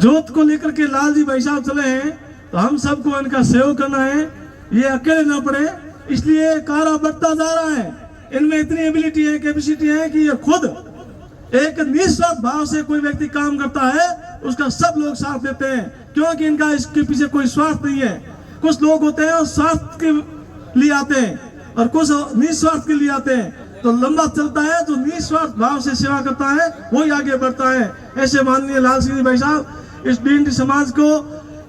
जोत को लेकर के लाल जी भाई साहब चले हैं, तो हम सबको इनका सहयोग करना है, ये अकेले न पड़े, इसलिए कार्य बढ़ता जा रहा है। इनमें इतनी एबिलिटी है, कैपेसिटी है कि ये खुद एक निस्वार्थ भाव से कोई व्यक्ति काम करता है, उसका सब लोग साथ देते हैं, क्योंकि इनका इसके पीछे कोई स्वार्थ नहीं है। कुछ लोग होते हैं और स्वार्थ के लिए आते हैं और कुछ निस्वार्थ के लिए आते हैं, तो लंबा चलता है जो निस्वार्थ भाव से सेवा करता है वही आगे बढ़ता है। ऐसे माननीय लाल सिंह भाई साहब इस बीएनटी समाज को,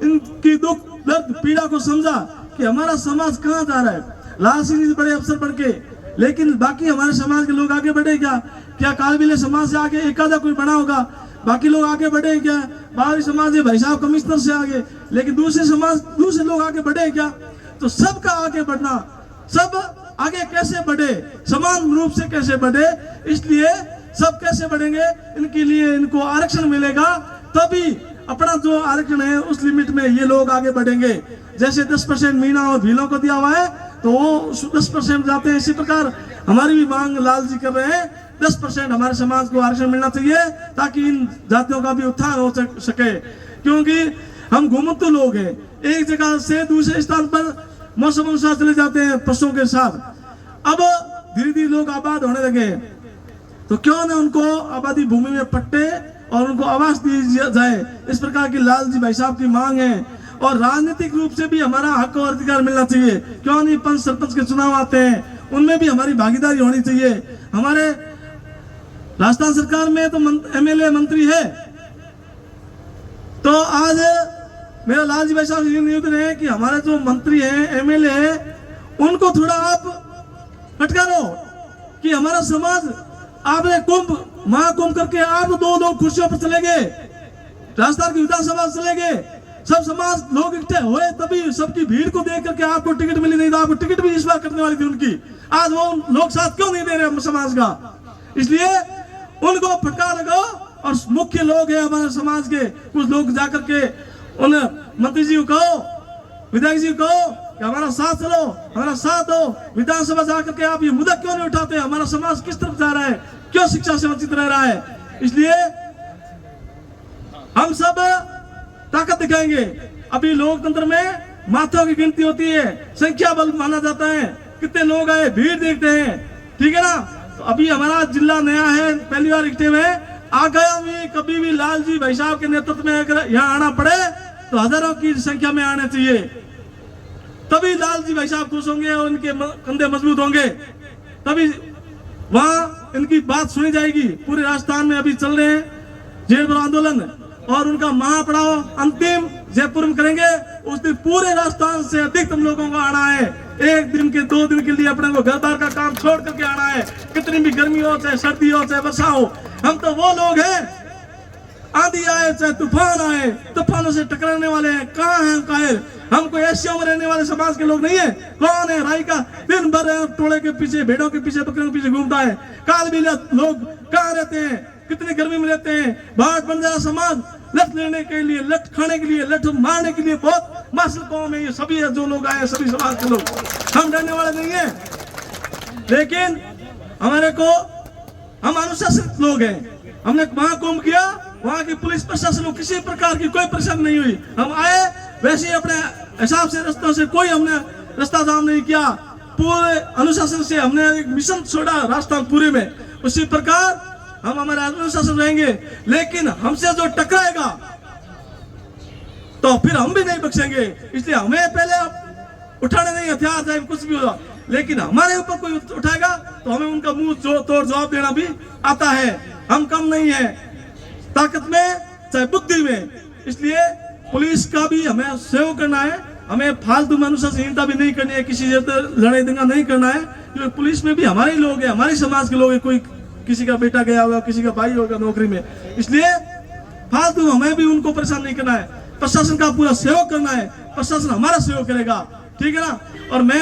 इनकी दुख दर्द पीड़ा को समझा कि हमारा समाज कहाँ जा रहा है। लाल सिंह जी बड़े अफसर बन के, लेकिन बाकी हमारे समाज के लोग आगे बढ़े क्या? क्या कालबिले समाज से आगे एक आधा कोई बना होगा? बाकी लोग आगे बढ़े क्या? बाहरी समाज भाई साहब कमिश्नर से आगे, लेकिन दूसरे समाज दूसरे लोग आगे बढ़े क्या? तो सबका आगे बढ़ना, सब आगे कैसे बढ़े, समान रूप से कैसे बढ़े, इसलिए सब कैसे बढ़ेंगे, इनके लिए इनको आरक्षण मिलेगा, तभी अपना जो आरक्षण है उस लिमिट में ये लोग आगे बढ़ेंगे। जैसे 10% मीना और भीलों को दिया हुआ है तो वो 10% जाते हैं, इसी प्रकार हमारी भी मांग लाल जी कर रहे हैं, 10% हमारे समाज को आरक्षण मिलना चाहिए, ताकि इन जातियों का भी उत्थान हो सके। क्योंकि हम घुमंतु लोग हैं, एक जगह से दूसरे स्थान पर मौसम अनुसार चले जाते हैं पशुओं के साथ। अब धीरे धीरे लोग आबाद होने लगे, तो क्यों न उनको आबादी भूमि में पट्टे और उनको आवास दी जाए, इस प्रकार की लाल जी भाई साहब की मांग है। और राजनीतिक रूप से भी हमारा हक और अधिकार मिलना चाहिए। क्यों नहीं, पंच सरपंच के चुनाव आते हैं, उनमें भी हमारी भागीदारी होनी चाहिए। हमारे राजस्थान सरकार में तो एमएलए मंत्री है, तो आज मेरा लाल जी भाई साहब ये निवेदन है कि हमारे जो मंत्री हैं, एमएलए हैं, उनको थोड़ा आप फटकारो कि हमारा समाज, आपने कुंभ महाकुंभ करके आप 2 लोग कुर्सियों पर चले गए, राजस्थान की विधानसभा चले गए, सब समाज लोग इकट्ठे हुए, तभी सबकी भीड़ को देख करके आपको टिकट मिली, नहीं तो आपको टिकट भी इस बार कटने वाली थी उनकी। आज वो लोग साथ क्यों नहीं दे रहे समाज का? इसलिए उनको फटका लगाओ। और मुख्य लोग हैं हमारे समाज के, कुछ लोग जाकर के उन मंत्री जी को कहो, विधायक जी को कहो कि हमारा साथ चलो, हमारा साथ दो, विधानसभा जाकर के आप ये मुद्दा क्यों नहीं उठाते? हमारा समाज किस तरफ जा रहा है, क्यों शिक्षा से वंचित रह रहा है? इसलिए हम सब ताकत दिखाएंगे। अभी लोकतंत्र में माथों की गिनती होती है, संख्या बल माना जाता है, कितने लोग आए, भीड़ देखते हैं, ठीक है ना? तो अभी हमारा जिला नया है, पहली बार इकट्ठे में आ गया, भी कभी भी लाल जी भाई साहब के नेतृत्व में अगर यहाँ आना पड़े तो हजारों की संख्या में आने चाहिए, तभी लाल जी भाई साहब खुश होंगे और उनके कंधे मजबूत होंगे, तभी वहां इनकी बात सुनी जाएगी। पूरे राजस्थान में अभी चल रहे हैं जेल भरो आंदोलन, और उनका महापड़ाव अंतिम जयपुर में करेंगे, उस दिन पूरे राजस्थान से अधिकतम लोगों को आना है। 1 दिन के 2 दिन के लिए अपने को घर बार का काम छोड़ करके आना है, कितनी भी गर्मी हो, चाहे सर्दी हो, चाहे वर्षा हो। हम तो वो लोग हैं, आंधी आए चाहे तूफान आए, तूफानों से टकराने वाले हैं। कहाँ हैं कायर? हम कोई एशिया में रहने वाले समाज के लोग नहीं है। कौन है राई का दिन भर टोले के पीछे, भेड़ों के पीछे, बकरियों के पीछे घूमता है? कालबिला लोग कहाँ रहते हैं, कितनी गर्मी में रहते हैं? बाट बंजारा समाज लठ लेने के लिए, लठ खाने के लिए, लठ मारने के लिए बहुत मासल कौम है। ये सभी है जो लोग आए, सभी समाज के लोग, हम डरने वाले नहीं है। लेकिन हमारे को, हम अनुशासित लोग हैं। हमने महाकुंभ किया, वहां की पुलिस प्रशासन को किसी प्रकार की कोई परेशानी नहीं हुई। हम आए वैसे ही अपने हिसाब से रास्तों से, कोई हमने रास्ता जाम नहीं किया। पूरे अनुशासन से हमने एक मिशन छोड़ा राजस्थान पूरे में, उसी प्रकार हम हमारे अनुशासन रहेंगे। लेकिन हमसे जो टकराएगा तो फिर हम भी नहीं बख्शेंगे। इसलिए हमें पहले उठाने नहीं हथियार, चाहे कुछ भी होगा, लेकिन हमारे ऊपर कोई उठाएगा तो हमें उनका मुंह तोड़ जवाब देना भी आता है। हम कम नहीं है ताकत में, चाहे बुद्धि में। इसलिए पुलिस का भी हमें सहयोग करना है, हमें फालतू में अनुशासनहीनता भी नहीं करनी है, किसी जैसे लड़ाई दंगा नहीं करना है। क्योंकि पुलिस में भी हमारे ही लोग हैं, हमारे समाज के लोग हैं, कोई किसी का बेटा गया होगा, किसी का भाई होगा नौकरी में, इसलिए फालतू हमें भी उनको परेशान नहीं करना है। प्रशासन का पूरा सहयोग करना है, प्रशासन हमारा सहयोग करेगा, ठीक है ना? और मैं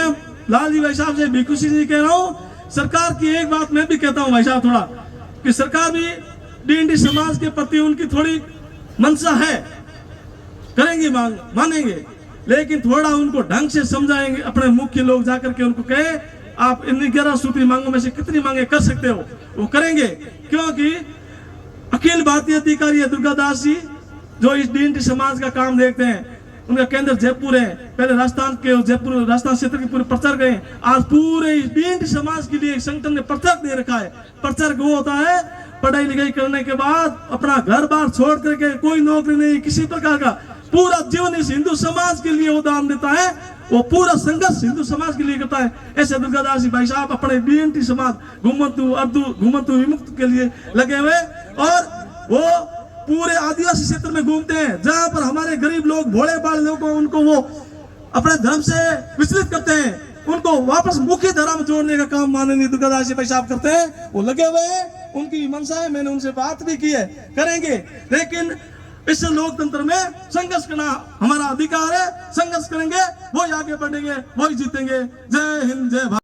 लाल जी भाई साहब से भिखू सिंह जी कह रहा हूँ, सरकार की एक बात मैं भी कहता हूँ भाई साहब, थोड़ा कि सरकार भी बीएनटी समाज के प्रति उनकी थोड़ी मंशा है, करेंगे मांग, मानेंगे, लेकिन थोड़ा उनको ढंग से समझाएंगे। अपने मुख्य लोग जाकर के उनको कहे आप इन 11 सूत्री मांगों में से कितनी मांगे कर सकते हो, वो करेंगे। क्योंकि अखिल भारतीय अधिकारी दुर्गादास जी जो इस डीएनटी समाज का काम देखते हैं, उनका केंद्र जयपुर है। पहले राजस्थान के जयपुर राजस्थान क्षेत्र के पूरे प्रचार गए, आज पूरे इस डीएनटी समाज के लिए संगठन ने प्रचार दे रखा है। प्रचार वो होता है पढ़ाई लिखाई करने के बाद अपना घर बार छोड़ करके, कोई नौकरी नहीं, किसी प्रकार का, पूरा जीवन इस हिंदू समाज के लिए वो दान देता है, वो पूरा संघर्ष हिंदू समाज के लिए करता है। ऐसे दुर्गादास जी भाई साहब अपने डीएनटी समाज घुमंतु अर्दू घुमंतु विमुक्त के लिए लगे हुए, और वो पूरे आदिवासी क्षेत्र में घूमते हैं, जहां पर हमारे गरीब लोग, भोले भाले लोग, उनको वो अपने धर्म से विचलित करते हैं, उनको वापस मुख्य धर्म जोड़ने का काम माननीय दुर्गादास जी भाई साहब करते हैं। वो लगे हुए हैं, उनकी मंशा है, मैंने उनसे बात भी की है, करेंगे। लेकिन इस लोकतंत्र में संघर्ष करना हमारा अधिकार है, संघर्ष करेंगे, वही आगे बढ़ेंगे, वही जीतेंगे। जय हिंद, जय भारत।